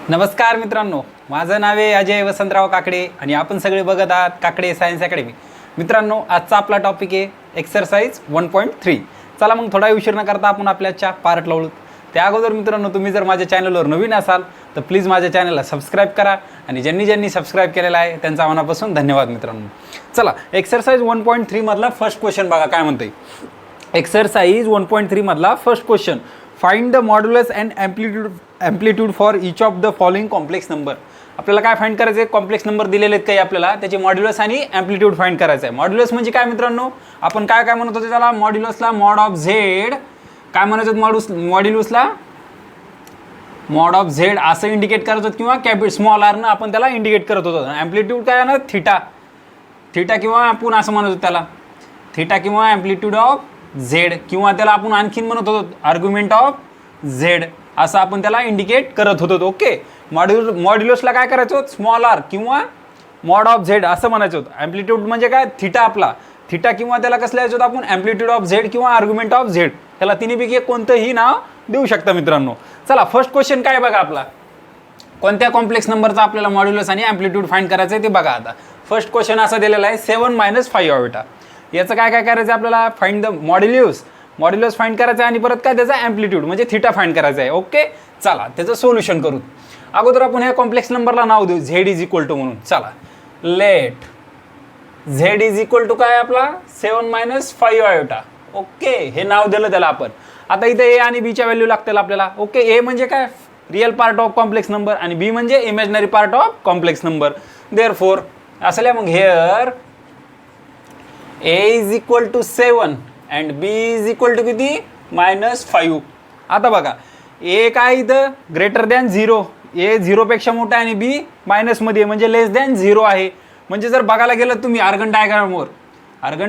नमस्कार मित्रांनो, माझं नाव आहे अजय वसंतराव काकडे आणि आपण सगळे बघत आहात काकडे सायन्स अकॅडमी. मित्रांनो, आजचा आपला टॉपिक आहे एक्सरसाइज 1.3. चला मग थोडा उशीर न करता आपण आपल्याच्या पार्ट लावू. त्या अगोदर मित्रांनो, तुम्ही जर माझ्या चॅनलवर नवीन असाल तर प्लीज माझ्या चॅनलला सबस्क्राईब करा आणि ज्यांनी सबस्क्राईब केलेला आहे त्यांचा मनापासून धन्यवाद मित्रांनो. चला, एक्सरसाइज 1.3 मधला फर्स्ट क्वेश्चन बघा काय म्हणते. एक्सरसाइज 1.3 मधला first question, find the modulus and amplitude for each of the following complex number. आपल्याला काय फाइंड करायचं आहे, कॉम्प्लेक्स नंबर दिलेले आहेत काही आपल्याला, त्याचे मॉड्युलस आणि ॲम्प्लिट्यूड फाइंड करायचं आहे. मॉड्युलस म्हणजे काय मित्रांनो, आपण काय काय म्हणत होतो त्याला, मॉड्युलसला मॉड ऑफ झेड, काय म्हणत होतो मॉड्युलसला मॉड ऑफ झेड असं इंडिकेट करत होतो किंवा स्मॉल आरनं आपण त्याला इंडिकेट करत होतो. ॲम्प्लिट्यूड काय ना थिटा किंवा आपण असं म्हणत होतो त्याला थिटा किंवा ॲम्प्लिट्यूड ऑफ झेड, किंवा त्याला आपण आणखीन म्हणत होतो आर्ग्युमेंट ऑफ झेड, असं आपण त्याला इंडिकेट करत होतो. ओके, मॉड्युलसला काय करायचं होतं, स्मॉल आर किंवा मॉड ऑफ झेड असं म्हणायचं होतं. ॲम्प्लिट्यूड म्हणजे काय, थिटा आपला थिटा, किंवा त्याला कसं लिहायचं होतं आपण, ॲम्प्लिट्यूड ऑफ झेड किंवा आर्ग्युमेंट ऑफ झेड. त्याला तिन्हीपैकी कोणतंही नाव देऊ शकता मित्रांनो. चला, फर्स्ट क्वेश्चन काय बघा आपला, कोणत्या कॉम्प्लेक्स नंबरचा आपल्याला मॉड्युलस आणि ॲम्प्लिट्यूड फाइंड करायचं आहे ते बघा. आता फर्स्ट क्वेश्चन असा दिलेला आहे 7 - 5 ऑर्बिटा. याचं काय काय करायचं आहे आपल्याला, फाइंड द मॉड्युलस फाइंड करायचं आहे आणि परत काय त्याचा ॲम्प्लिट्यूड म्हणजे थिटा फाइंड करायचा आहे. ओके, चला त्याचं सोल्युशन करू. अगोदर आपण ह्या कॉम्प्लेक्स नंबरला नाव देऊ झेड इज इक्वल टू म्हणून. चला, let Z is equal to काय आपला 7 - 5 ऑर्बिटा. ओके, हे नाव दिलं त्याला आपण. आता इथे ए आणि बीच्या व्हॅल्यू लागतील आपल्याला. ओके, ए म्हणजे काय, real part of complex number आणि बी म्हणजे imaginary part of complex number. Therefore असल्या मग here A is equal to 7 and B is equal to किती -5. आता बघा, ए काय इथं ग्रेटर दॅन 0, ए 0पेक्षा मोठा आहे आणि बी मायनसमध्ये म्हणजे लेस दॅन 0 आहे. म्हणजे जर बघायला गेलं तुम्ही अर्गन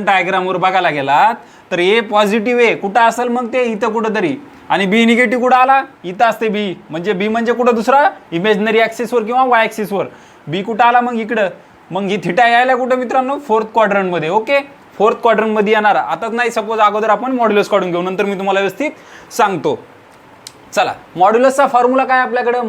डायग्रामवर बघायला गेलात तर ए पॉझिटिव्ह आहे कुठं असेल मग ते इथं कुठंतरी, आणि बी निगेटिव्ह कुठं आला, इथं असते बी म्हणजे कुठं दुसरा इमेजनरी ॲक्सिसवर किंवा वाय ॲक्सिसवर. बी कुठं आला मग इकडं, मग ही थिटा यायला कुठं मित्रांनो, 4th क्वाड्रंटमध्ये. ओके, 4th क्वाड्रंटमध्ये येणार. आताच नाही, सपोज अगोदर आपण मॉड्युलस काढून घेऊ, नंतर मी तुम्हाला व्यवस्थित सांगतो. चला, मॉड्युलसचा फॉर्म्युला काय आपल्याकडे,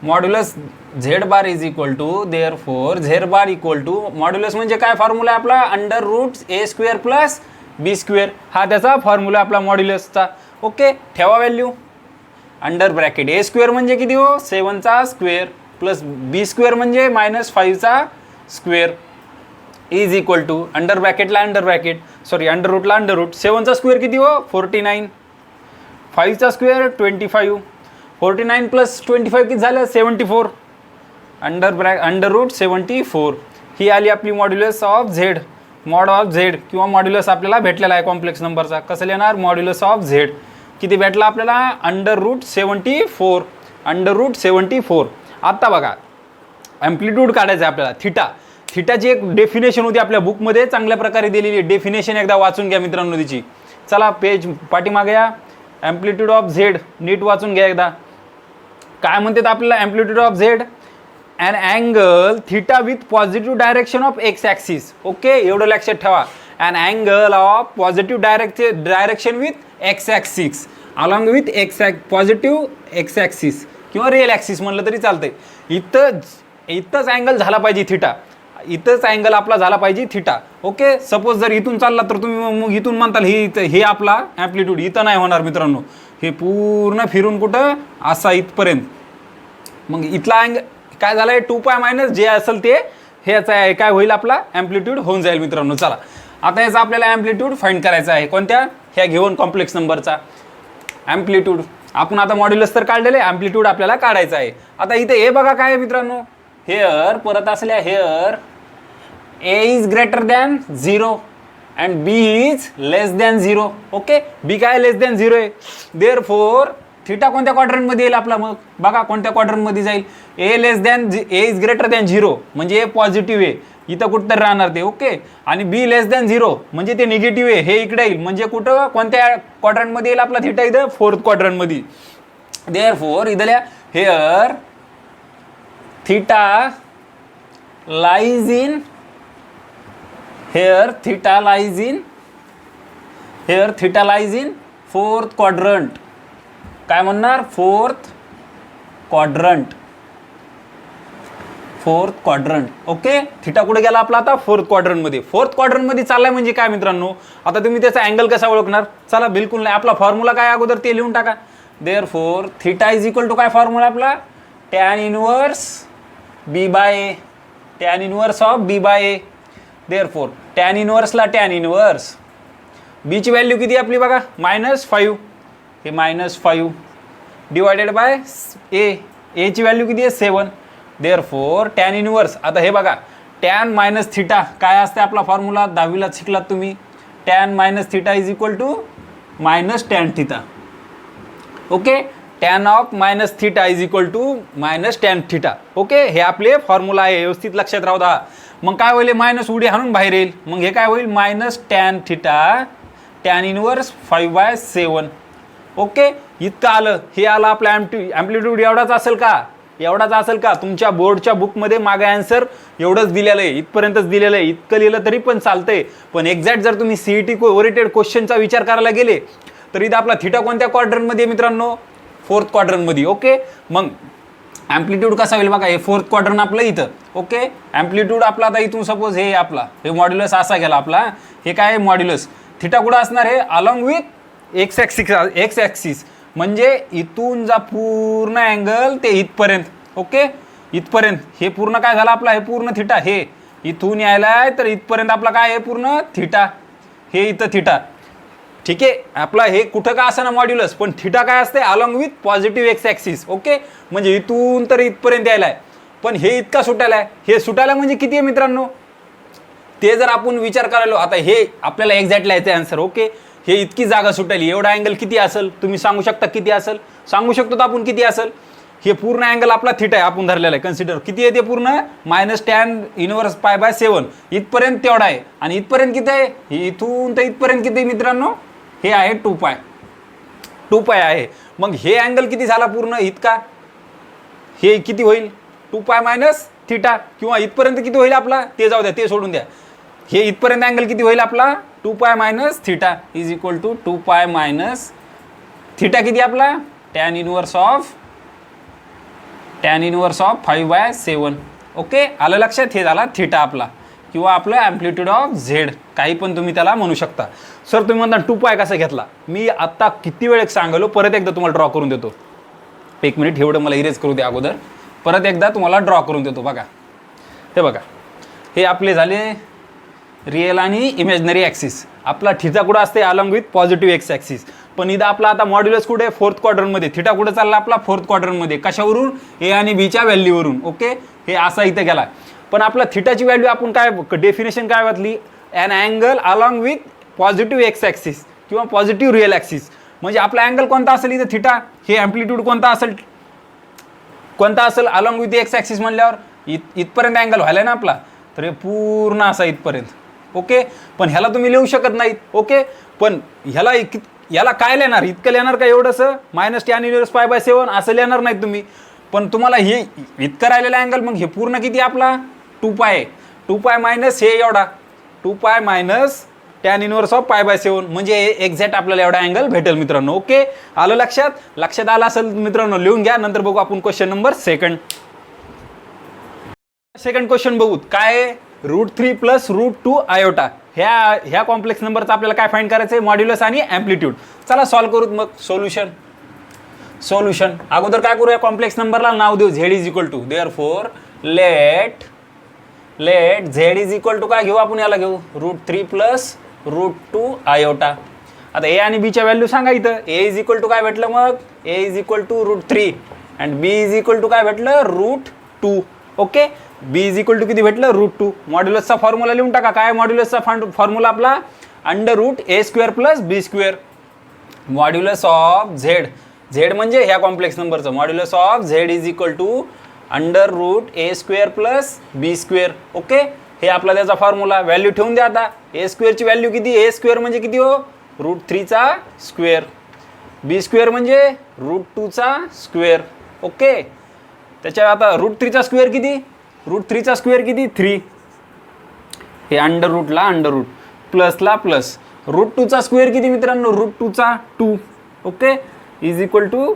modulus Z bar is equal to therefore Z bar equal to, modulus म्हणजे काय फॉर्म्युला आहे आपला, √a² + b². हा त्याचा फॉर्म्युला आपला मॉड्युलसचा. ओके, ठेवा व्हॅल्यू अंडर ब्रॅकेट. a² म्हणजे किती हो, 7चा स्क्वेअर प्लस b² म्हणजे -5चा² इज इक्वल टू अंडर ब्रॅकेटला अंडर रूट 7चा स्क्वेअर किती हो, 49, 5चा स्क्वेअर 25, 49 + 25 किती झालं 74, अंडर रूट 74. ही आली आपली मॉड्युलस ऑफ झेड, किंवा मॉड्युलस आपल्याला भेटलेला आहे कॉम्प्लेक्स नंबरचा. कसं लिहिणार, मॉड्युलस ऑफ झेड किती भेटला आपल्याला, अंडर रूट 74. आता बघा, ॲम्प्लिट्यूड काढायचं आहे आपल्याला. थिटाची एक डेफिनेशन होती आपल्या बुकमध्ये चांगल्या प्रकारे दिलेली. डेफिनेशन एकदा वाचून घ्या मित्रांनो तिची. चला, पेज पाठीमागे या. ॲम्प्लिट्यूड ऑफ झेड नीट वाचून घ्या एकदा. काय म्हणतात आपल्याला, amplitude of Z and angle theta with positive direction of x axis. Okay, एवढं लक्षात ठेवा, and angle of positive direction with x axis along with positive x axis किंवा रिअल ॲक्सिस म्हणलं तरी चालतंय. इथंच अँगल झाला पाहिजे थिटा, इथंच अँगल आपला झाला पाहिजे थिटा. ओके, सपोज जर इथून चालला तर तुम्ही मग इथून म्हणताल हे आपला ॲम्प्लिट्यूड इथं नाही होणार मित्रांनो, हे पूर्ण फिरून कुठं असा इथपर्यंत. मग इथला अँगल काय झालं आहे, 2π- जे असेल ते ह्याचा आहे, काय होईल आपला ॲम्प्लिट्यूड होऊन जाईल मित्रांनो. चला, आता याचा आपल्याला ॲम्प्लिट्यूड फाइंड करायचा आहे. कोणत्या, ह्या घेऊन कॉम्प्लेक्स नंबरचा ॲम्प्लिट्यूड. आपण आता मॉड्युलस तर काढलेले, ॲम्प्लिट्यूड आपल्याला काढायचा आहे. आता इथे हे बघा काय आहे मित्रांनो, हेअर परत असल्या hair a is greater than 0 and b is less than 0. Okay, b काय लेस दॅन 0 आहे. देअरफॉर थिटा कोणत्या क्वाड्रंटमध्ये येईल आपला, मग बघा कोणत्या क्वाड्रंटमध्ये जाईल, a इज ग्रेटर दॅन 0 म्हणजे a पॉझिटिव्ह आहे, इथं कुठं तर राहणार ते. ओके, आणि b लेस दॅन 0 म्हणजे ते निगेटिव्ह आहे, हे इकडे येईल. म्हणजे कुठं कोणत्या क्वाड्रंटमध्ये येईल आपला थिटा, इथं 4th क्वाड्रंटमध्ये. देअरफॉर इथं लिहा, hair theta lies in fourth quadrant. काय म्हणणार, fourth quadrant, fourth quadrant. Okay, theta कुठे गेला आपला आता फोर्थ क्वाड्रंटमध्ये. फोर्थ क्वाड्रंटमध्ये चाललाय म्हणजे काय मित्रांनो, आता तुम्ही त्याचा अँगल कसा ओळखणार. चला बिलकुल नाही, आपला फॉर्म्युला काय अगोदर ते लिहून टाका. Therefore theta is equal to काय फॉर्म्युला आपला, tan inverse B by A, tan inverse of B by A. Therefore tan इनवर्सला टॅन इनवर्स, बीची व्हॅल्यू किती आपली बघा -5, हे -5 डिवायडेड बाय ए, एची व्हॅल्यू किती आहे 7. देअरफॉर टॅन इनवर्स, आता हे बघा टॅन मायनस थिटा काय असते आपला फॉर्म्युला, 10वीला शिकलात तुम्ही. Tan minus theta is equal to minus tan theta. Okay, tan of minus theta is equal to minus tan theta. Okay, हे आपले फॉर्म्युला आहे, व्यवस्थित लक्षात राहू द्या. मग काय होईल, मायनस उडी हाणून बाहेर येईल. मग हे काय होईल, minus tan theta tan inverse 5/7. Okay, इतकं आलं. हे आलं आपलं ॲम्प्लिट्यूड एवढाच असेल का, एवढाच असेल का. तुमच्या बोर्डच्या बुकमध्ये मागे आन्सर एवढंच दिलेलं आहे, इथपर्यंतच दिलेलं आहे. इतकं लिहिलं तरी पण चालतंय. पण एक्झॅक्ट जर तुम्ही CET ओरिएंटेड क्वेश्चनचा विचार करायला गेले तर इथं आपला थिटा कोणत्या क्वाड्रंटमध्ये आहे मित्रांनो, फोर्थ क्वाड्रंटमध्ये. ओके, मग ॲम्प्लिट्यूड कसा होईल बघा, हे फोर्थ क्वाड्रंट आपलं इथं. ओके, ॲम्प्लिट्यूड आपला आता इथून सपोज हे आपला हे मॉड्युलस असा गेला आपला, हे काय आहे मॉड्युलस. थिटा कुठं असणार आहे, अलॉंग विथ एक्स ॲक्सिस, म्हणजे इथून जा पूर्ण अँगल ते इथपर्यंत. ओके, इथपर्यंत हे पूर्ण काय झालं आपला, हे पूर्ण थिटा. हे इथून यायला आहे तर इथपर्यंत आपला काय आहे पूर्ण थिटा, हे इथं थिटा. ठीक आहे, आपला हे कुठं का असं ना मॉड्युलस, पण थिटा काय असते, along with positive x axis. Okay, म्हणजे इथून तर इथपर्यंत यायला आहे. पण हे इतका सुटायला आहे, हे सुटायला म्हणजे किती आहे मित्रांनो, ते जर आपण विचार करायलो. आता हे आपल्याला एक्झॅक्टली यायचं आन्सर. ओके, हे इतकी जागा सुटायली, एवढा अँगल किती असेल तुम्ही सांगू शकता, किती असेल सांगू शकतो आपण किती असेल. हे पूर्ण अँगल आपला थिटा आहे, आपण धरलेला आहे. कन्सिडर किती आहे ते पूर्ण, मायनस टॅन इनवर्स π/7 इथपर्यंत तेवढा आहे. आणि इथपर्यंत किती आहे, हे इथून तर इथपर्यंत किती आहे मित्रांनो, हे आहे 2π आहे. मग हे अँगल किती झाला पूर्ण इतका, हे किती होईल 2π मायनस थिटा. किंवा इथपर्यंत किती होईल आपला, ते जाऊ द्या, ते सोडून द्या. हे इथपर्यंत अँगल किती होईल आपला, 2π minus theta is equal to 2π minus theta किती आपला, टॅन इनवर्स ऑफ 5/7. ओके, आलं लक्षात, हे झाला थिटा आपला, किंवा आपलं ॲम्प्लिट्यूड ऑफ झेड, काही पण तुम्ही त्याला म्हणू शकता. सर तुम्ही म्हणता 2π कसा घेतला, मी आत्ता किती वेळ सांगलो, परत एकदा तुम्हाला ड्रॉ करून देतो. 1 मिनिट, एवढं मला इरेज करू द्या अगोदर, परत एकदा तुम्हाला ड्रॉ करून देतो. बघा हे बघा, हे आपले झाले रिअल आणि इमॅजिनरी ॲक्सिस. आपला थिटा कुठं असते, along with positive x axis. पण इथं आपला आता मॉड्युलस कुठे, फोर्थ क्वाड्रंटमध्ये. थिटा कुठं चालला आपला, फोर्थ क्वाड्रंटमध्ये. कशावरून, ए आणि बीच्या व्हॅल्यूवरून. ओके, हे असा इथं गेला. पण आपला थिटाची व्हॅल्यू आपण काय डेफिनेशन काय वाटली, an angle along with positive x axis किंवा पॉझिटिव्ह रिअल ॲक्सिस. म्हणजे आपला अँगल कोणता असेल इथं थिटा, हे ॲम्प्लिट्यूड कोणता असेल अलॉंग विथ एक्स ॲक्सिस म्हणल्यावर इथपर्यंत अँगल व्हायला ना आपला, तर हे पूर्ण असा इथपर्यंत. ओके, पण ह्याला तुम्ही लिहू शकत नाहीत. ओके, पण याला काय लिहिणार, इतकं लिहिणार का एवढंसं, मायनस टॅन इनवर्स π/7 असं लिहिणार नाहीत तुम्ही. पण तुम्हाला हे इतकं राहिलेलं अँगल, मग हे पूर्ण किती आपला 2π आहे. 2π मायनस हे एवढा, 2π मायनस टॅन इनवर्स ऑफ π/7, म्हणजे एक्झॅक्ट आपल्याला एवढा अँगल भेटेल मित्रांनो. ओके, आलं लक्षात आलं असेल मित्रांनो, लिहून घ्या. नंतर बघू आपण क्वेश्चन नंबर सेकंड क्वेश्चन बघू. काय आहे, √3 + √2 आयोटा. ह्या कॉम्प्लेक्स नंबरचा आपल्याला काय फाइंड करायचं आहे, मॉड्युलस आणि ॲम्प्लिट्यूड. चला सॉल्व करूत. मग सोल्युशन अगोदर काय करूया, कॉम्प्लेक्स नंबरला नाव देऊ z is equal to. Therefore let z is equal to काय घेऊ आपण, याला घेऊ √3 + √2 आयोटा. आता ए आणि बीच्या व्हॅल्यू सांगा इथं. ए इज इक्वल टू काय भेटलं, मग A is equal to √3 and B is equal to काय भेटलं, √2. Okay, B is equal to किती भेटलं, √2. मॉड्युलसचा फॉर्म्युला लिहून टाका. काय मॉड्युलसचा फॉर्म्युला आपला, √a² + b². Modulus of Z म्हणजे ह्या कॉम्प्लेक्स नंबरचं modulus of Z is equal to √a² + b². Okay, हे आपला त्याचा फॉर्म्युला. व्हॅल्यू ठेवून द्या. आता a² ची व्हॅल्यू किती, a² म्हणजे किती हो, √3² b² म्हणजे √2². ओके, त्याच्या आता √3² किती, √3² किती 3. हे अंडर प्लसला प्लस. √2² किती मित्रांनो, √2 2. Okay, is equal to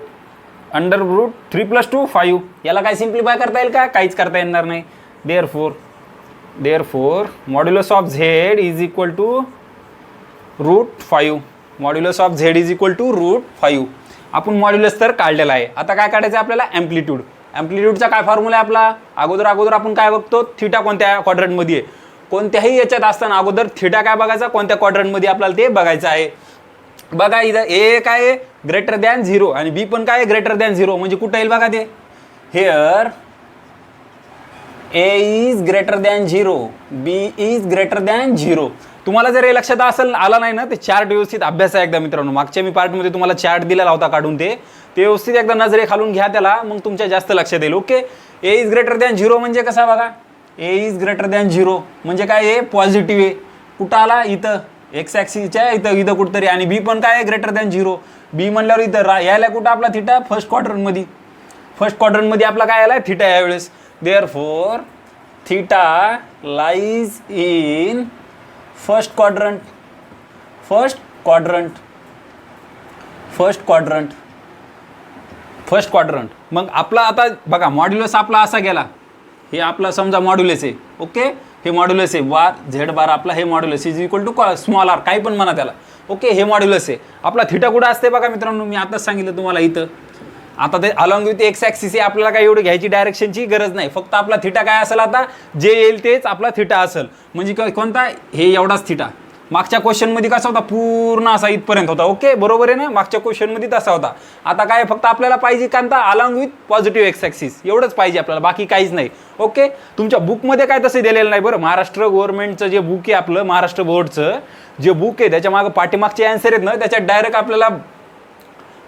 3 + 2 5. याला काय सिम्प्लिफाय करता येईल का? काहीच करता येणार नाही. Therefore modulus of Z is equal to √5. Modulus of Z is equal to √5. आपण मॉड्युलस तर काढलेला आहे. आता काय काढायचं आहे आपल्याला? ॲम्प्लिट्यूड. ॲम्प्लिट्यूडचा काय फॉर्म्युला आहे आपला? अगोदर आपण काय बघतो? थिटा कोणत्या क्वाड्रंटमध्ये आहे. कोणत्याही याच्यात असताना अगोदर थिटा काय बघायचा? कोणत्या क्वाड्रंटमध्ये आपल्याला ते बघायचं आहे. बघा इथं ए काय आहे? ग्रेटर दॅन 0 आणि बी पण काय आहे? Greater than 0. म्हणजे कुठं येईल बघा ते? Here A is greater than 0, B is greater than 0. तुम्हाला जर हे लक्षात आला नाही ना, ते चार्ट व्यवस्थित अभ्यास आहे एकदा मित्रांनो. मागच्या मी पार्टमध्ये तुम्हाला चार्ट दिलेला होता काढून, ते व्यवस्थित एकदा नजरे खालून घ्या त्याला, मग तुमच्या जास्त लक्षात येईल. Okay. A is greater than 0 म्हणजे कसा बघा? ए इज ग्रेटर दॅन 0 म्हणजे काय? ए पॉझिटिव्ह आहे. कुठं आला? इथं एक्स ॲक्सिसच्या इथं कुठंतरी. आणि बी पण काय आहे? Greater than 0. बी म्हणल्यावर इथं यायला कुठं आपला थिटा? फर्स्ट क्वाड्रंटमध्ये आपला काय आला? थिटा यावेळेस. Therefore theta lies in first quadrant. मग आपला आता बघा मॉड्युलस आपला असा गेला. हे आपला समजा मॉड्युलस आहे. ओके. हे मॉड्युलस आहे बार झेड बार आपला. हे modulus is equal to small R, काही पण म्हणा त्याला. ओके. हे मॉड्युलस आहे आपला. थिटा कुठं असते बघा मित्रांनो? मी आताच सांगितलं तुम्हाला इथं. आता ते अलॉंग विथ एक्स ॲक्सिस आहे. आपल्याला काय एवढी घ्यायची डायरेक्शनची गरज नाही. फक्त आपला थिटा काय असेल? आता जे येईल तेच आपला थिटा असेल. म्हणजे कोणता? हे एवढाच थिटा. मागच्या क्वेश्चनमध्ये कसा होता? पूर्ण असा इथपर्यंत होता. ओके. बरोबर आहे ना? मागच्या क्वेश्चनमध्ये तसा होता. आता काय फक्त आपल्याला पाहिजे Kanta? Along with positive x axis एवढंच पाहिजे आपल्याला, बाकी काहीच नाही. ओके. तुमच्या बुकमध्ये काय तसं दिलेलं नाही बरं. महाराष्ट्र गव्हर्नमेंटचं जे बुक आहे आपलं, महाराष्ट्र बोर्डचं जे बुक आहे, त्याच्या मागं पाठीमागचे आन्सर आहेत ना, त्याच्यात डायरेक्ट आपल्याला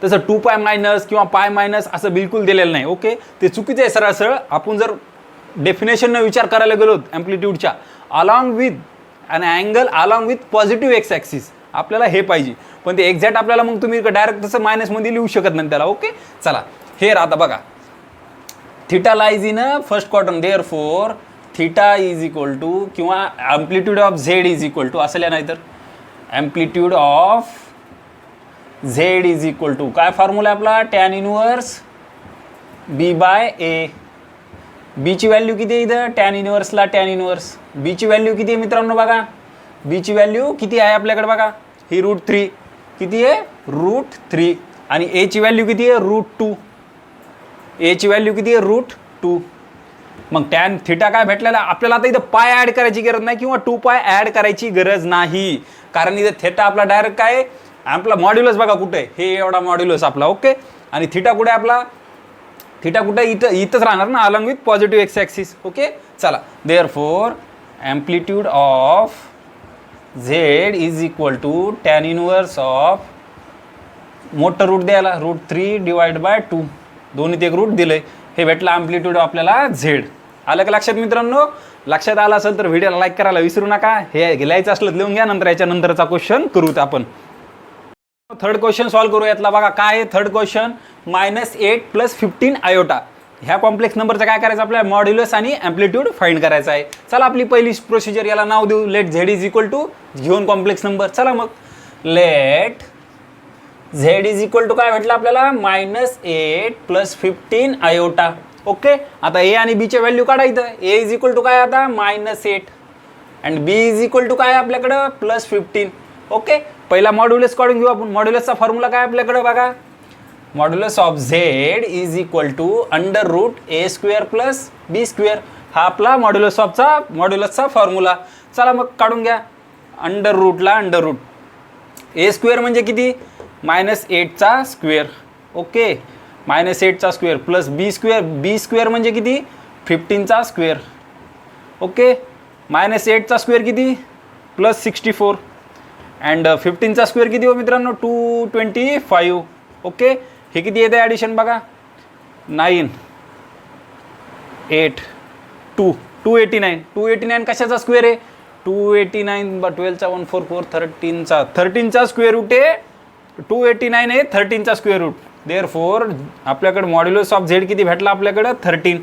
तसं 2π मायनस किंवा π मायनस असं बिलकुल दिलेलं नाही. ओके. ते चुकीचं आहे. सरळ आपण जर डेफिनेशननं विचार करायला गेलो ॲम्प्लिट्यूडच्या, along with an angle along with positive x axis, आपल्याला हे पाहिजे. पण ते एक्झॅक्ट आपल्याला मग तुम्ही डायरेक्ट तसं मायनसमध्ये लिहू शकत नाही त्याला. ओके. चला हे आता बघा, theta lies in first quadrant. Therefore theta is equal to किंवा amplitude of Z is equal to असं लिहा, नाही तर amplitude of Z is equal to काय फॉर्म्युला आहे आपला? Tan inverse b/a. बीची व्हॅल्यू किती आहे इथं? टॅन इनवर्सला टॅन इनवर्स. बीची व्हॅल्यू किती आहे मित्रांनो? बघा बीची व्हॅल्यू किती आहे आपल्याकडे? बघा ही √3 किती आहे? √3. आणि एची व्हॅल्यू किती आहे? √2. एची व्हॅल्यू किती आहे? √2. मग टॅन थिटा काय भेटलेला आपल्याला? आता इथं पाय ॲड करायची गरज नाही किंवा 2π ॲड करायची गरज नाही, कारण इथं थिटा आपला डायरेक्ट काय आपला मॉड्युलस बघा कुठे आहे? हे एवढा मॉड्युलस आपला. ओके. आणि थिटा कुठे आपला? थिटा कुठे? इथंच राहणार ना, along with positive x axis. Okay. चला therefore amplitude of Z is equal to tan inverse of मोठं रूट द्यायला √3/2. दोन्हीत एक रूट दिलंय. हे भेटलं ॲम्प्लिट्यूड आपल्याला झेड. आलं का लक्षात मित्रांनो? लक्षात आलं असेल तर व्हिडिओला लाईक करायला विसरू नका. हे लिहायचं असलं लिहून घ्या, नंतर याच्यानंतरचा क्वेश्चन करूत आपण. थर्ड क्वेश्चन सॉल्व्ह करू. यातला बघा काय आहे थर्ड क्वेश्चन? -8 + 15 आयोटा. ह्या कॉम्प्लेक्स नंबरचं काय करायचं आपल्याला? मॉड्युलस आणि ॲम्प्लिट्यूड फाइंड करायचं आहे. चला आपली पहिली प्रोसिजर, याला नाव देऊ let Z is equal to घेऊन कॉम्प्लेक्स नंबर. चला मग let Z is equal to काय भेटलं आपल्याला? -8 + 15 आयोटा. ओके. आता ए आणि बीचे व्हॅल्यू काढायचं. ए इज इक्वल टू काय आता? -8 and B is equal to काय आपल्याकडं? +15. ओके. पहिला मॉड्युलस काढून घेऊ आपण. मॉड्युलसचा फॉर्म्युला काय आपल्याकडे बघा? Modulus of Z is equal to √a² + b². हा आपला मॉड्युलसचा फॉर्म्युला. चला मग काढून घ्या. अंडर रूट a² म्हणजे किती? -8 ओके. -8 प्लस b² म्हणजे किती? 15 ओके. -8 किती? +64 अँड 15 किती हो मित्रांनो? 225. ओके. हे किती येतं ॲडिशन बघा? 9 8 2 289 कशाचा स्क्वेअर आहे? 289 12चा 144 13चा स्क्वेअर रूट आहे. 289 आहे 13चा स्क्वेअर रूट. देअरफोर आपल्याकडे मॉड्युलस ऑफ झेड किती भेटला आपल्याकडं? 13.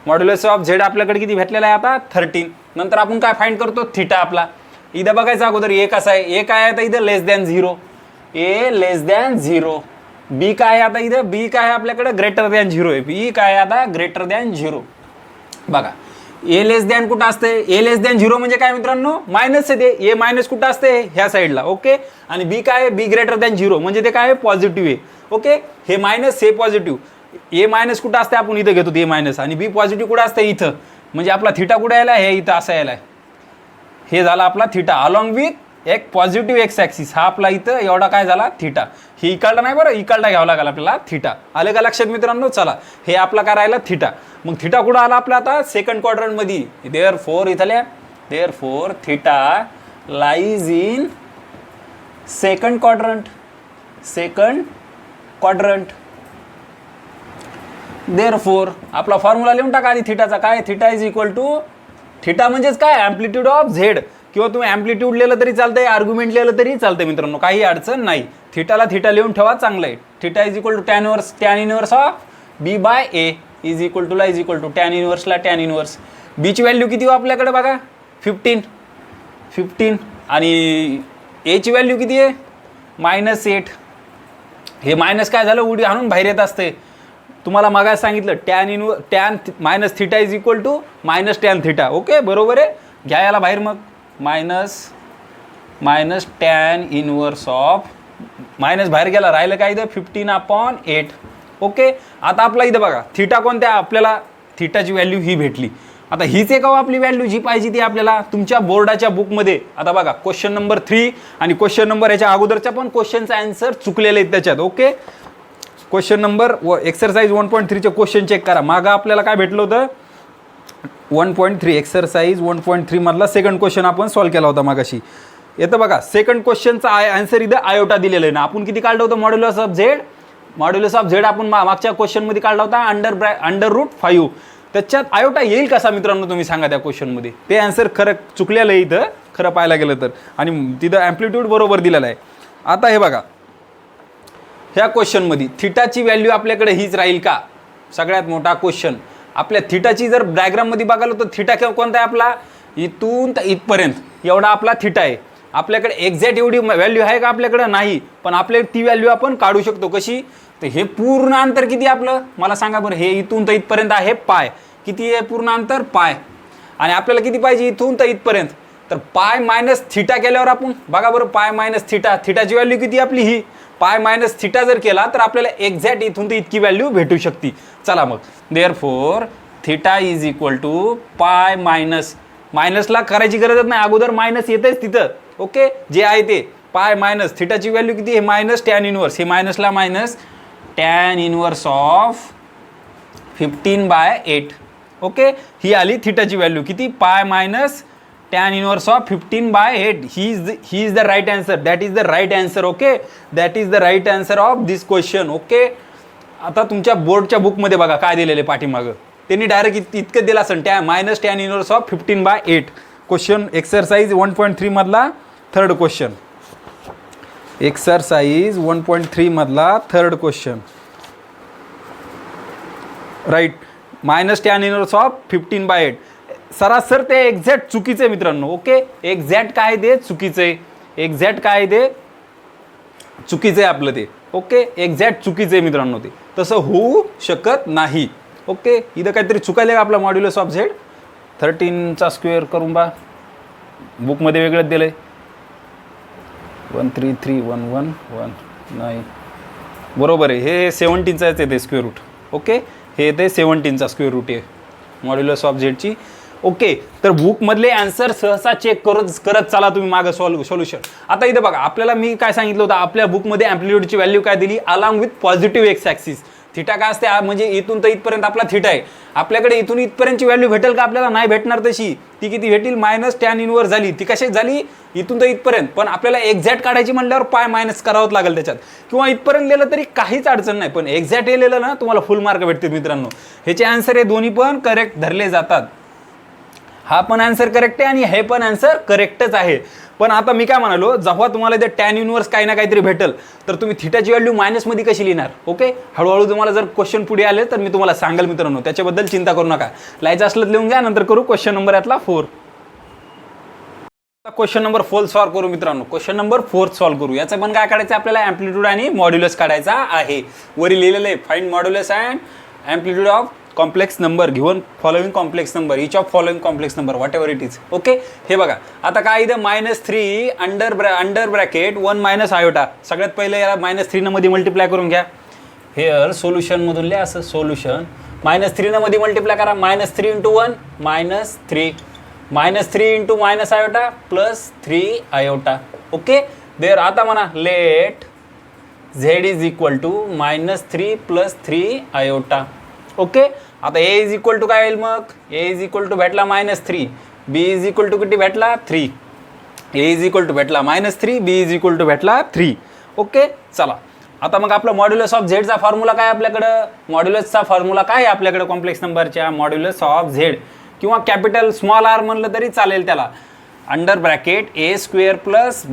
मॉड्युलस ऑफ झेड आपल्याकडे किती भेटलेला आहे आता? 13. नंतर आपण काय फाइंड करतो? थिटा आपला. इथं बघायचं अगोदर ए कसा आहे? ए काय आहे? तर इथं लेस दॅन 0. ए लेस दॅन 0. बी काय आहे आता इथे, बी काय आहे आपल्याकडे ग्रेटर दॅन 0 आहे. बी काय आहे आता ग्रेटर दॅन 0. बघा ए लेस दॅन कुठं असते, ए लेस दॅन 0 म्हणजे काय मित्रांनो मायनस आहे ते, ए मायनस कुठं असते ह्या साईडला. ओके, आणि बी काय आहे, बी ग्रेटर दॅन 0 म्हणजे ते काय आहे पॉझिटिव्ह आहे. ओके, हे मायनस हे पॉझिटिव्ह, ए मायनस कुठं असते आपण इथं घेतो ए मायनस, आणि बी पॉझिटिव्ह कुठं असते इथं, म्हणजे आपला थिटा कुठे यायला हे इथं असं यायला. हे झाला आपला थिटा अलॉंग विथ एक पॉझिटिव्ह एक्स ॲक्सिस. हा आपला इथं एवढा काय झाला थिटा. ही इकालटा नाही बरं, इकालटा घ्यावा लागला आपल्याला थिटा. आलं का लक्षात मित्रांनो. चला हे आपला काय राहिला थिटा. मग थिटा कुठं आला आपला आता सेकंड क्वाड्रंटमध्ये. देअरफॉर इथल्या therefore theta lies in second quadrant. Second quadrant. Therefore आपला फॉर्म्युला लिहून टाका आधी थिटाचा. काय theta is equal to, theta म्हणजेच काय अँप्लिट्यूड ऑफ झेड, किंवा तुम्ही अँप्लिट्यूड लिहिलं तरी चालतंय, आर्ग्युमेंट लिहिलं तरी चालतंय मित्रांनो, काही अडचण नाही. थिटाला थिटा लिहून ठेवा, चांगलं आहे. Theta is equal to tan inverse of B by A is equal टूला इज इक्वल टू टॅन इनवर्सला टॅन इनवर्स. बीची व्हॅल्यू किती हो आपल्याकडे बघा 15 आणि एची व्हॅल्यू किती आहे -8. हे मायनस काय झालं उडी आणून बाहेर येत असते. तुम्हाला मागास सांगितलं tan minus theta is equal to minus tan theta. Okay बरोबर आहे, घ्या याला बाहेर. मग minus tan inverse of, minus बाहेर गेला, राहिलं काय इथं 15/8. ओके, आता आपला इथं बघा थिटा कोणत्या, आपल्याला थिटाची व्हॅल्यू ही भेटली. आता हीच एक आपली व्हॅल्यू जी पाहिजे ती आपल्याला तुमच्या बोर्डाच्या बुकमध्ये. आता बघा क्वेश्चन नंबर 3 आणि क्वेश्चन नंबर याच्या अगोदरच्या पण क्वेश्चनचा आन्सर चुकलेले आहेत त्याच्यात. ओके, क्वेश्चन नंबर एक्सरसाइज 1.3चे क्वेश्चन चेक करा. मागं आपल्याला काय भेटलं होतं 1.3 एक्सरसाइज 1.3 मधला सेकंड क्वेश्चन आपण सॉल्व्ह केला होता मागाशी. येतं बघा सेकंड क्वेश्चनचा आन्सर इथं आयोटा दिलेलं आहे ना. आपण किती काढलं होतं modulus of z. Modulus of Z आपण मागच्या क्वेश्चनमध्ये काढला होता √5. त्याच्यात आयोटा येईल कसा मित्रांनो तुम्ही सांगा त्या क्वेश्चनमध्ये. ते आन्सर खरं चुकलेलं आहे इथं खरं पाहायला गेलं तर, आणि तिथं ॲम्प्लिट्यूड बरोबर दिलेला आहे. आता हे बघा ह्या क्वेश्चनमध्ये थिटाची व्हॅल्यू आपल्याकडे हीच राहील का, सगळ्यात मोठा क्वेश्चन. आपल्या थिटाची जर डायग्राममध्ये बघायला तर थिटा कोणता आहे आपला, इथून तर इथपर्यंत एवढा आपला थिटा आहे. आपल्याकडे एक्झॅक्ट एवढी व्हॅल्यू आहे का आपल्याकडे, नाही, पण आपल्याला ती व्हॅल्यू आपण काढू शकतो. कशी, तर हे पूर्ण अंतर किती आपलं मला सांगा बरं. हे इथून तर इथपर्यंत आहे पाय, किती आहे पूर्ण अंतर पाय, आणि आपल्याला किती पाहिजे इथून तर इथपर्यंत. तर पाय मायनस थिटा केल्यावर आपण बघा बरं पाय मायनस थिटा, थिटाची व्हॅल्यू किती आपली ही पाय मायनस थिटा जर केला तर आपल्याला एक्झॅक्ट इथून तर इतकी व्हॅल्यू भेटू शकते. चला मग therefore theta is equal to pi मायनसला करायची गरजच नाही, अगोदर मायनस येतेच तिथं. ओके, जे आहे ते पाय मायनस थिटाची व्हॅल्यू किती आहे मायनस टॅन इनवर्स, हे मायनसला minus tan inverse of 15/8. Okay, ही आली थिटाची व्हॅल्यू किती pi minus tan inverse of 15/8. ही is the right answer, that is the right answer. Okay, that is the right answer of this question. Okay, आता तुमच्या बोर्डच्या बुकमध्ये बघा काय दिलेले पाठीमागं, त्यांनी डायरेक्ट इतकं दिलं असेल minus tan inverse of 15/8. Question exercise 1.3 मधला थर्ड क्वेश्चन. एक्सरसाइज 1.3 मधला third question. Right, minus tan inverse of 15/8. सरासर ते एक्झॅक्ट चुकीचं आहे मित्रांनो. ओके, एक्झॅक्ट काय ते चुकीचं आहे, एक्झॅक्ट काय ते चुकीचं आहे आपलं ते. ओके, एक्झॅक्ट चुकीचं आहे मित्रांनो, ते तसं होऊ शकत नाही. ओके, इथं काहीतरी चुकायला का आपला मॉड्युलस ऑफ झेड 13चा स्क्वेअर करून बा, बुकमध्ये वेगळंच दिलं आहे 13311 नाही बरोबर आहे, हे 17चाच येते स्क्वेअर रूट. ओके, हे ते 17चा स्क्वेअर रूट आहे मॉड्युलस ऑफ झेडची. ओके, तर बुकमधले आन्सर सहसा चेक करत चला तुम्ही मागं सोल्युशन. आता इथं बघा आपल्याला मी काय सांगितलं होतं, आपल्या बुकमध्ये ॲम्प्लिट्यूडची व्हॅल्यू काय दिली along with positive x axis. Theta काय असते म्हणजे इथून तर इथपर्यंत आपला थिटा आहे. आपल्याकडे इथून इथपर्यंतची व्हॅल्यू भेटेल का आपल्याला, नाही भेटणार तशी. ती किती भेटेल मायनस टॅन इनवर्स झाली, ती कशी झाली इथून तर इथपर्यंत. पण आपल्याला एक्झॅक्ट काढायची म्हटल्यावर पाय मायनस करावंच लागेल त्याच्यात, किंवा इथपर्यंत लिहिलं तरी काहीच अडचण नाही. पण एक्झॅक्ट हे लिहिलं ना तुम्हाला फुल मार्क भेटतील मित्रांनो. ह्याचे आन्सर हे दोन्ही पण करेक्ट धरले जातात. हा पण आन्सर करेक्ट आहे आणि हे पण आन्सर करेक्टच आहे. पण आता मी काय म्हणालो, जेव्हा तुम्हाला ते टॅन इनवर्स काही ना काहीतरी भेटेल तर तुम्ही थिटाची व्हॅल्यू मायनसमध्ये कशी लिहिणार. ओके, हळूहळू तुम्हाला जर क्वेश्चन पुढे आले तर मी तुम्हाला सांगाल मित्रांनो, त्याच्याबद्दल चिंता करू नका. लिहायचं असलं लिहून घ्या, नंतर करू क्वेश्चन नंबर यातला 4. क्वेश्चन नंबर 4 सॉल्व करू मित्रांनो. क्वेश्चन नंबर 4 सॉल्व करू. याचं पण काय काढायचं आपल्याला, ॲम्प्लिट्यूड आणि मॉड्युलस काढायचा आहे. वरी लिहिलेलं आहे find modulus and amplitude of complex number given following complex number, each of following complex number what ever it is. Okay, हे बघा आता काय इथं -3 अंडर ब्रॅकेट 1 मायनस आयोटा. सगळ्यात पहिले याला -3 न मध्ये मल्टिप्लाय करून घ्या. हेअर सोल्युशनमधून लिहा असं सोल्युशन. -3 न मध्ये मल्टिप्लाय करा. -3 × 1 -3 -3 into minus iota plus 3 iota. Okay, there आता म्हणा let z is equal to -3 + 3 iota. Okay, आता a इज इक्वल टू काय येईल मग, a इज इक्वल टू भेटला -3, b इज इक्वल टू किती भेटला 3, a इज इक्वल टू भेटला -3, b इज इक्वल टू भेटला 3. ओके, चला आता मग आपलं मॉड्युलस ऑफ झेडचा फॉर्म्युला काय आपल्याकडं, मॉड्युलसचा फॉर्म्युला काय आहे आपल्याकडं कॉम्प्लेक्स नंबरच्या, मॉड्युलस ऑफ झेड किंवा कॅपिटल स्मॉल आर म्हणलं तरी चालेल त्याला, under bracket a² +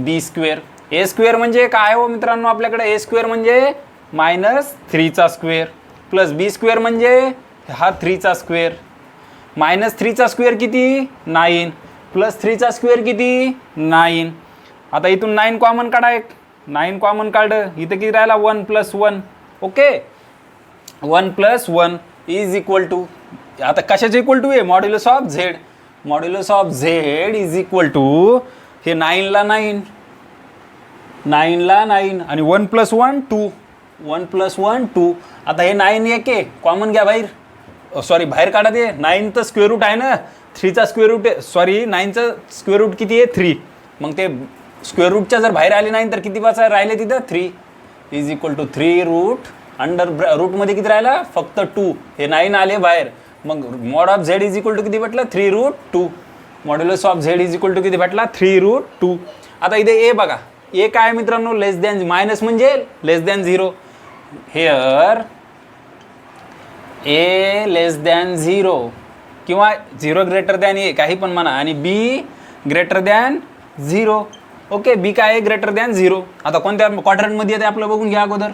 b². a² म्हणजे काय हो मित्रांनो आपल्याकडे, a² म्हणजे -3² प्लस b² म्हणजे हा 3² -3² किती 9 प्लस 3² किती 9. आता इथून 9 कॉमन काढा, एक 9 कॉमन काढलं, इथं किती राहिला 1 + 1. ओके, 1 + 1 इज इक्वल टू, आता कशाचं इक्वल टू आहे, modulus of z. Modulus of Z is equal to हे 9 ला 9 आणि 1 + 1 2, 1 + 1 2. आता हे 9 एक आहे कॉमन घ्या बाहेर, सॉरी बाहेर काढा ते. 9चं स्क्वेअर रूट आहे ना, 3चा स्क्वेअर रूट आहे, सॉरी 9चं स्क्वेअर रूट किती आहे 3. मग ते स्क्वेअर रूटच्या जर बाहेर आले 9 तर किती वाचा राहिले तिथं 3 is equal to 3 root under रूटमध्ये किती राहिला फक्त 2. हे 9 आले बाहेर, मग mod of Z is equal to किती भेटलं 3√2. Modulus of Z is equal to किती भेटला 3√2. आता इथे ए बघा, ए काय मित्रांनो लेस दॅन, मायनस म्हणजे लेस दॅन 0. हेअर ए लेस दॅन 0 किंवा 0 ग्रेटर दॅन ए काही पण म्हणा, आणि बी ग्रेटर दॅन 0. ओके, बी काय आहे ग्रेटर दॅन 0. आता कोणत्या क्वाड्रंटमध्ये येते आपलं बघून घ्या अगोदर.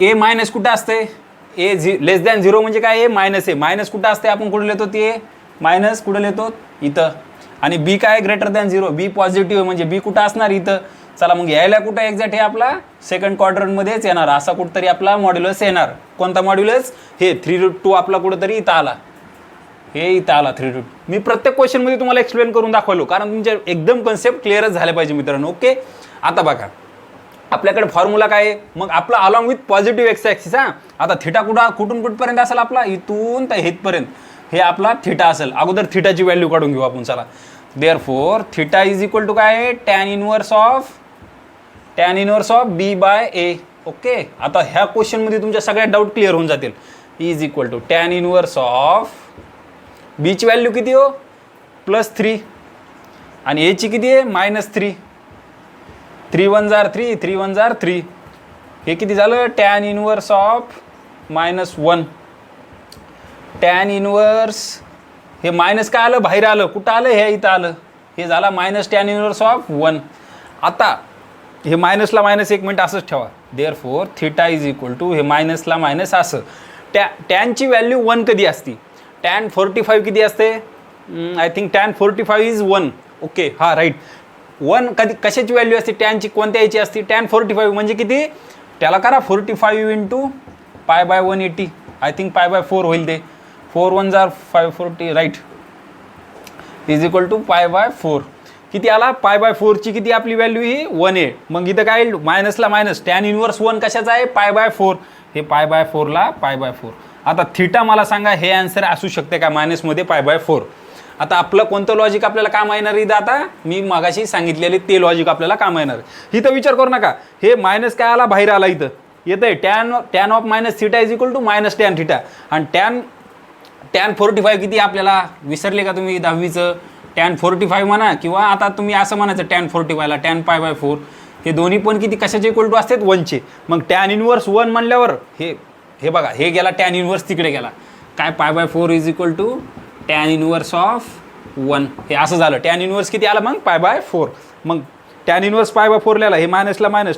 ए मायनस कुठं असते, ए लेस दॅन 0 म्हणजे काय आहे मायनस आहे. मायनस कुठं असते, आपण कुठं लिहितो ते मायनस कुठं लिहितो इथं. आणि बी काय ग्रेटर दॅन 0, बी पॉझिटिव्ह म्हणजे बी कुठं असणार इथं. चला मग यायला कुठं एक्झॅक्ट हे आपला सेकंड क्वाड्रंटमध्येच येणार, असा कुठंतरी आपला मॉड्युलस येणार. कोणता मॉड्युलस, हे 3√2 आपला कुठंतरी इथं आला, हे इथं आला 3√2. मी प्रत्येक क्वेश्चनमध्ये तुम्हाला एक्सप्लेन करून दाखवलो, कारण तुमच्या एकदम कन्सेप्ट क्लिअरच झाले पाहिजे मित्रांनो. ओके, आता बघा आपल्याकडे फॉर्म्युला काय आहे, मग आपला along with positive x axis. हां, आता थिटा कुठून कुठपर्यंत असेल आपला, इथून तर हेतपर्यंत हे आपला थिटा असेल. अगोदर थिटाची व्हॅल्यू काढून घेऊ आपण. चला, therefore theta is equal to काय आहे, tan inverse of b/a. Okay, आता ह्या क्वेश्चनमध्ये तुमच्या सगळ्या डाऊट क्लिअर होऊन जातील. Is equal to tan inverse of बीची व्हॅल्यू किती हो +3 आणि एची किती आहे -3. 3 1 जार 3, 3 1 जार 3, हे किती झालं tan inverse of -1. tan inverse हे मायनस काय आलं बाहेर आलं, कुठं आलं हे इथं आलं, हे झाला -tan इनवर्स ऑफ 1. आता हे मायनसला मायनस, एक मिनिट असंच ठेवा. Therefore theta is equal to हे मायनसला मायनस असं. टॅनची व्हॅल्यू 1 कधी असती, tan 45 किती असते, I think tan 45 is 1. Okay, हां राईट, 1 कधी कशाची व्हॅल्यू असते टॅनची, कोणत्या याची असते, tan 45 म्हणजे किती, त्याला करा 45 इंटू π/180, आय थिंक π/4 होईल ते. 4 1 जार 540 राईट, इज इक्वल टू π/4. किती आला π/4ची किती आपली व्हॅल्यू ही 1 आहे. मग इथं काय मायनसला मायनस, tan इनवर्स 1 कशाचा आहे π/4, हे π/4ला π/4. आता थिटा मला सांगा हे आन्सर असू शकते का मायनसमध्ये π/4. आता आपलं कोणतं लॉजिक आपल्याला काम येणार इथं, आता मी मागाशी सांगितलेले ते लॉजिक आपल्याला काम येणार. इथं विचार करू नका, हे मायनस काय आला बाहेर आला, इथं येतंय tan of -θ is equal to -tan θ. आणि tan 45 किती आपल्याला विसरले का तुम्ही 10वीचं, tan 45 म्हणा किंवा आता तुम्ही असं म्हणायचं tan 45ला tan π/4, हे दोन्ही पण किती कशाचे इक्वल टू असतात 1चे. मग tan इनवर्स 1 म्हणल्यावर हे बघा, हे गेला tan इनवर्स तिकडे गेला, काय π/4 is equal to tan inverse of 1. हे असं झालं, tan इनवर्स किती आला मग π/4. मग tan इनवर्स π/4 लिहिला, हे मायनसला मायनस,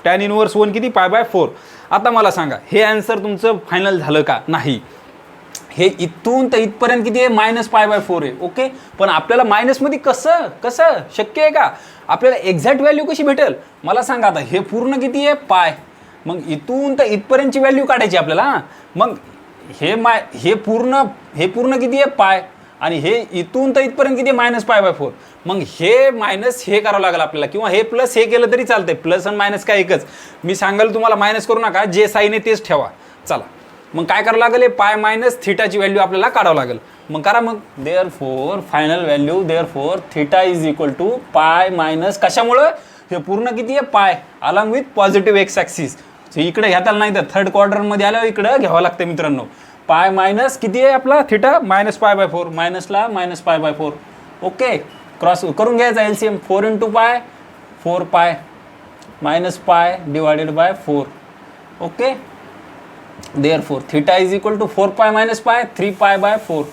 tan इनवर्स 1 किती π/4. आता मला सांगा हे आन्सर तुमचं फायनल झालं का नाही, हे इथून तर इथपर्यंत किती आहे -π/4 आहे. ओके, पण आपल्याला मायनसमध्ये कसं कसं शक्य आहे का? आपल्याला एक्झॅक्ट व्हॅल्यू कशी भेटेल मला सांगा. आता हे पूर्ण किती आहे पाय, मग इथून तर इथपर्यंतची व्हॅल्यू काढायची आपल्याला. मग हे पूर्ण किती आहे पाय, आणि हे इथून तर इथपर्यंत किती आहे -π/4. मग हे मायनस हे करावं लागेल आपल्याला, किंवा हे प्लस हे केलं तरी चालतंय. प्लस आणि मायनस काय एकच. मी सांगाल तुम्हाला मायनस करू नका, जे साईन आहे तेच ठेवा. चला मग काय करावं लागेल, हे पाय मायनस थिटाची व्हॅल्यू आपल्याला काढावं लागेल. मग करा मग. Therefore final value therefore theta is equal to pi minus कशामुळं, हे पूर्ण किती आहे pi along with positive x axis. इकडे घेता नाही तर थर्ड क्वाड्रंटमध्ये आल्यावर इकडं घ्यावं लागतं मित्रांनो. पाय मायनस किती आहे आपला थिटा -π/4, मायनसला -π/4. ओके, क्रॉस करून घ्यायचा एलसीएम. 4 × पाय 4 pi -π/4. Okay, therefore theta is equal to 4 pi -π 3π/4.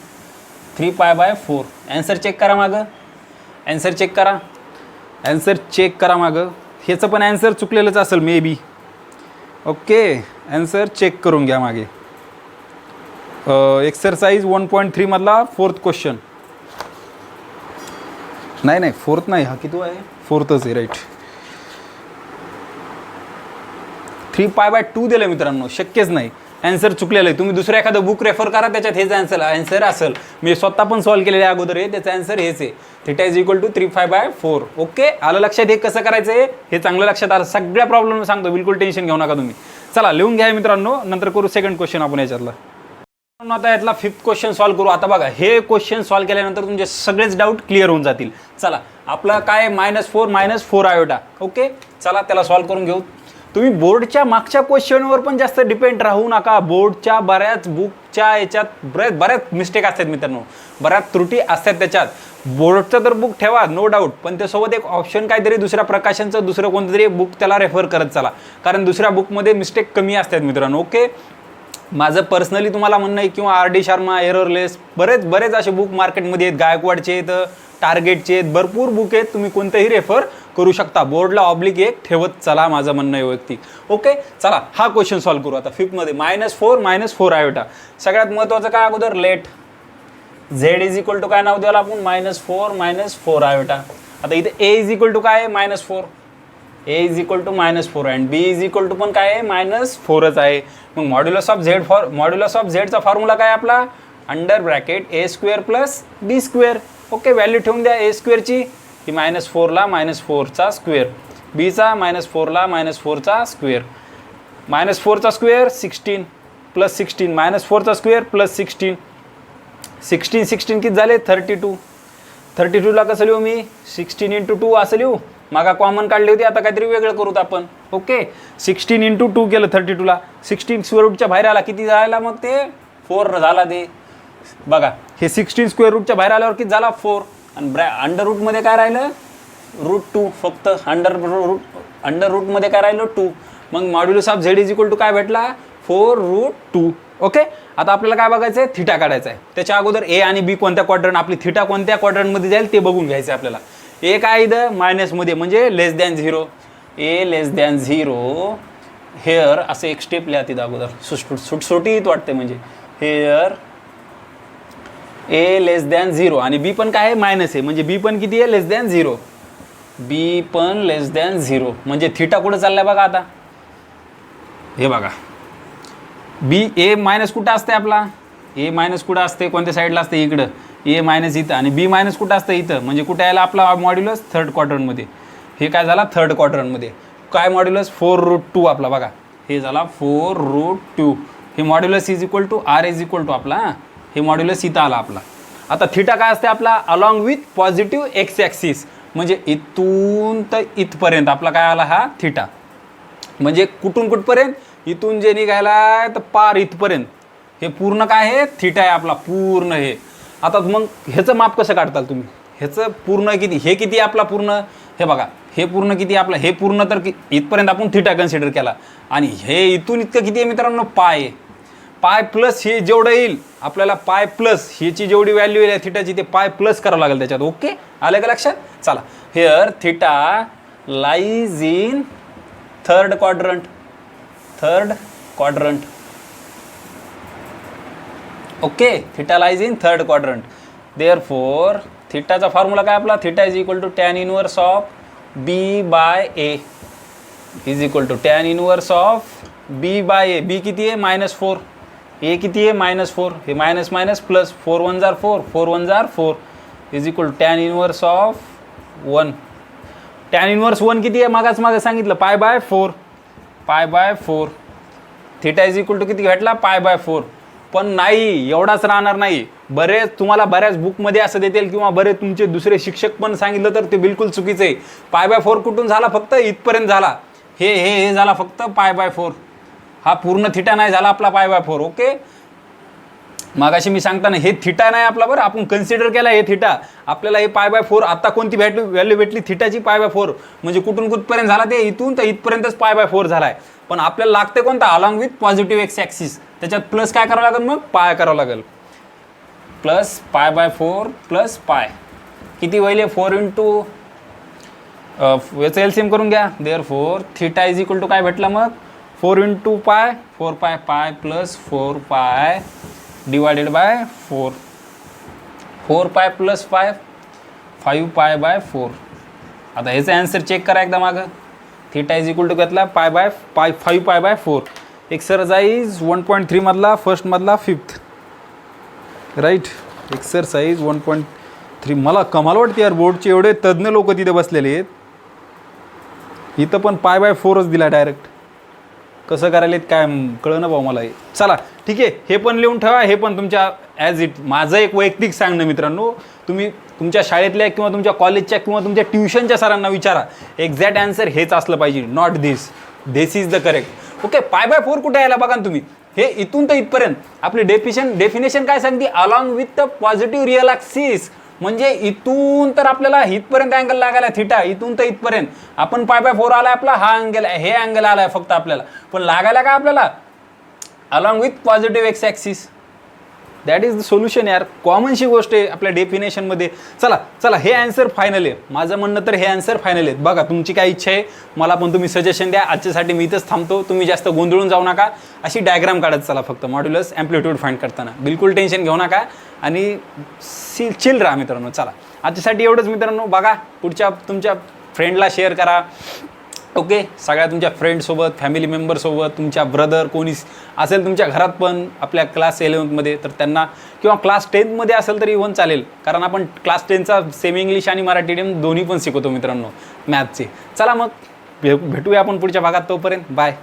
3π/4. Answer check करा मागं, ॲन्सर चेक करा, ॲन्सर चेक करा मागं. ह्याचं पण ॲन्सर चुकलेलंच असेल may be. Okay, answer check करून घ्या मागे. एक्सरसाइज 1.3 मधला 4th क्वेश्चन. नाही 4th नाही, हा किती आहे 4thच आहे. राईट, 3π/2 दिलं मित्रांनो, शक्यच नाही. ॲन्सर चुकलेलं आहे. तुम्ही दुसरं एखादं बुक रेफर करा, त्याच्यात हेच ॲन्सर असेल. मी स्वतः पण सॉल्व्ह केलेलं आहे अगोदर. त्याचं ॲन्सर हेच आहे. Theta is equal to 3π/4. Okay, आलं लक्षात. हे कसं करायचं आहे हे चांगलं लक्षात आलं. सगळ्या प्रॉब्लेम सांगतो, बिलकुल टेन्शन घेऊ नका तुम्ही. चला लिहून घ्या मित्रांनो, नंतर करू सेकंड क्वेश्चन आपण याच्यातला. आता यातला 5th क्वेश्चन सॉल्व्ह करू. आता बघा, हे क्वेश्चन सॉल्व्ह केल्यानंतर तुमचे सगळेच डाऊट क्लिअर होऊन जातील. चला, आपलं काय -4 आयोटा. ओके, चला त्याला सॉल्व्ह करून घेऊ. तुम्ही बोर्डच्या मागच्या क्वेश्चनवर पण जास्त डिपेंड राहू नका. बोर्डच्या बऱ्याच बुकच्या याच्यात बऱ्याच मिस्टेक असतात मित्रांनो, बऱ्याच त्रुटी असतात त्याच्यात. बोर्डचं तर बुक ठेवा नो डाऊट, पण त्यासोबत एक ऑप्शन काहीतरी दुसऱ्या प्रकाशनचं दुसरं कोणतरी बुक त्याला रेफर करत चला, कारण दुसऱ्या बुकमध्ये मिस्टेक कमी असतात मित्रांनो. ओके, माझं पर्सनली तुम्हाला म्हणणं आहे, किंवा RD शर्मा, एररलेस, बरेच असे बुक मार्केटमध्ये आहेत. गायकवाडचे आहेत, टार्गेटचे आहेत, भरपूर बुक आहेत. तुम्ही कोणतेही रेफर करू शकता. बोर्डला ऑब्लिक एक ठेवत चला, माझं म्हणणं आहे वैयक्तिक. ओके, चला हा क्वेश्चन सॉल्व्ह करू. आता 5th मध्ये -4 आयोटा. सगळ्यात महत्त्वाचं काय अगोदर, let z is equal to काय नाव द्यायला आपण -4 आयोटा. आता इथे a इज इक्वल टू काय आहे -4, a is equal to -4 and b is equal to पण काय आहे -4च आहे. मग मॉड्युलस ऑफ झेडचा फॉर्म्युला काय आपला, under bracket a² + b². Okay, value ठेवून द्या a स्क्वेअरची, की -4ला -4चा स्क्वेअर, बीचा -4ला -4चा स्क्वेअर. -4चा स्क्वेअर 16 + 16 -4चा स्क्वेअर + 16. 16 किती झाले 32. 32ला कसं लिहू मी, 16 × 2 असं लिहू. मागा कॉमन काढली होती, आता काहीतरी वेगळं करूत आपण. ओके, 16 × 2 केलं 32ला. 16 स्क्वेअर रूटच्या बाहेर आला, किती झाला मग ते 4 झाला. ते बघा, हे 16 स्क्वेअर रूटच्या बाहेर आल्यावर किती झाला 4, आणि अंडर रूटमध्ये काय राहिलं √2. फक्त अंडर रूटमध्ये काय राहिलं 2. मग modulus of Z is equal to काय भेटला 4√2. ओके, आता आपल्याला काय बघायचं आहे, थिटा काढायचा आहे. त्याच्या अगोदर ए आणि बी कोणत्या क्वाड्रंट, आपली थिटा कोणत्या क्वाड्रंटमध्ये जाईल ते बघून घ्यायचं आहे आपल्याला. ए काय इथं मायनसमध्ये, म्हणजे <0. ए <0 हेअर असं एक स्टेप लिहा तिथं अगोदर, सुटसुटीत वाटते. म्हणजे हेअर ए <0 आणि बी पण काय आहे मायनस आहे, म्हणजे बी पण किती आहे <0. बी पण <0, म्हणजे थिटा कुठं चाललाय बघा. आता हे बघा, बी ए मायनस कुठं असते आपला, ए मायनस कुठं असते, कोणत्या साईडला असते इकडं, ए मायनस इथं, आणि बी मायनस कुठं असतं इथं, म्हणजे कुठं यायला आपला मॉड्युलस थर्ड क्वाड्रंटमध्ये. हे काय झाला थर्ड क्वाड्रंटमध्ये, काय मॉड्युलस 4√2 आपला बघा, हे झाला 4√2. हे modulus is equal to r is equal to आपला, हे मॉड्युलस इथं आला आपला. आता थिटा काय असते आपला, along with positive x axis, म्हणजे इथून तर इथपर्यंत आपला काय आला हा थिटा. म्हणजे कुठून कुठपर्यंत, इथून जे निघायला तर पार इथपर्यंत, हे पूर्ण काय आहे थिटा आहे आपला पूर्ण. हे आता मग ह्याचं माप कसं काढताल तुम्ही, ह्याचं पूर्ण किती, हे किती आपला पूर्ण, हे बघा हे पूर्ण किती आपला, हे पूर्ण तर इथपर्यंत आपण थिटा कन्सिडर केला, आणि हे इथून इतकं किती आहे मित्रांनो पाय. पाय प्लस हे जेवढं येईल आपल्याला, पाय प्लस ह्याची जेवढी व्हॅल्यू येईल थिटाची, ते पाय प्लस करावं लागेल त्याच्यात. ओके, आलं का लक्षात. चला, here theta lies in third quadrant. Okay, theta lies in third quadrant. Therefore थिटाचा फॉर्म्युला काय आपला, theta is equal to tan inverse of B by A is equal to tan inverse of B by A. B किती आहे -4, A किती आहे -4, हे minus minus plus 4 1 जार 4, 4 1 जार 4 is equal to tan inverse of 1. Tan inverse 1 किती आहे, मागे सांगितलं pi by 4, pi by 4. Theta is equal to किती भेटला, पाय बाय 4. पण नाही, एवढाच राहणार नाही. तुम्हाला बऱ्याच बुकमध्ये असं देतील किंवा बरेच तुमचे दुसरे शिक्षक पण सांगितलं तर ते बिलकुल चुकीचं आहे. पाय बाय 4 कुठून झाला, फक्त इथपर्यंत झाला. हे झाला फक्त पाय बाय 4. हा पूर्ण थिटा नाही झाला आपला पाय बाय 4. ओके, मागाशी मी सांगताना हे थिटा नाही आपला, बरं आपण कन्सिडर केला हे थिटा. आपल्याला हे पाय बाय 4 आता कोणती व्हॅल्यू भेटली, थिटाची पाय बाय 4. म्हणजे कुठून कुठपर्यंत झाला, ते इथून तर इथपर्यंतच पाय बाय 4 झालाय. पण आपल्याला लागते कोणता, along with positive x axis. त्याच्यात प्लस काय करावं लागेल, मग पाय करावं लागेल. प्लस पाय बाय 4 प्लस पाय किती होईल, 4 इंटू याचं एलसीएम करून घ्या. Therefore theta is equal to काय भेटला मग, 4 इंटू पाय, 4 पाय, पाय प्लस 4 पाय डिवायडेड बाय 4. 4 पाय प्लस 5 पाय बाय 4. आता ह्याचं ॲन्सर चेक करा एकदा मागं. थिटा इज इक्वल टू घेतला पाय बाय 5 पाय बाय 4. एक्सरसाइज 1.3 मधला फर्स्टमधला 5th, राईट. एक्सरसाइज 1.3. मला कमाल वाटते यार, बोर्डचे एवढे तज्ज्ञ लोक तिथे बसलेले आहेत. इथं पण पाय बाय 4च दिला डायरेक्ट. कसं करायला काय कळलं भाऊ मला. चला ठीक आहे, हे पण लिहून ठेवा, हे पण तुमच्या ॲज इट. माझं एक वैयक्तिक सांगणं मित्रांनो, तुम्ही तुमच्या शाळेतल्या किंवा तुमच्या कॉलेजच्या किंवा तुमच्या ट्युशनच्या सरांना विचारा, एक्झॅक्ट ॲन्सर हेच असलं पाहिजे, not this is the correct. Okay, पाय बाय 4 कुठे यायला बघा ना तुम्ही. हे इथून तर इथपर्यंत आपली डेफिनेशन काय सांगते, along with the positive real axis. म्हणजे इथून तर आपल्याला इथपर्यंत अँगल लागायला थिटा, इथून तर इथपर्यंत. आपण पाय बाय 4 आलाय आपला, हा अँगल आहे, हे अँगल आलाय फक्त आपल्याला. पण लागायला काय आपल्याला, along with positive x axis. That is the solution यार. कॉमनशी गोष्ट आहे आपल्या डेफिनेशनमध्ये. चला हे आन्सर फायनल आहे. माझं म्हणणं तर हे आन्सर फायनल आहे. बघा तुमची काय इच्छा आहे, मला पण तुम्ही सजेशन द्या. आजच्यासाठी मी इथंच थांबतो. तुम्ही जास्त गोंधळून जाऊ नका. अशी डायग्राम काढत चला फक्त मॉड्युलस ॲम्प्लिट्यूड फाइंड करताना. बिलकुल टेन्शन घेऊ नका आणि चिल राहा मित्रांनो. चला आजच्यासाठी एवढंच मित्रांनो. बघा पुढच्या तुमच्या फ्रेंडला शेअर करा. ओके, सगळ्या तुमच्या फ्रेंडसोबत, फॅमिली मेंबरसोबत, तुमच्या ब्रदर कोणी असेल तुमच्या घरात पण आपल्या क्लास 11मध्ये, तर त्यांना किंवा क्लास 10मध्ये असेल तरी इव्हन चालेल. कारण आपण क्लास 10चा सेमी इंग्लिश आणि मराठी मीडियम दोन्ही पण शिकवतो मित्रांनो, मॅथचे. चला मग भेटूया आपण पुढच्या भागात. तोपर्यंत बाय.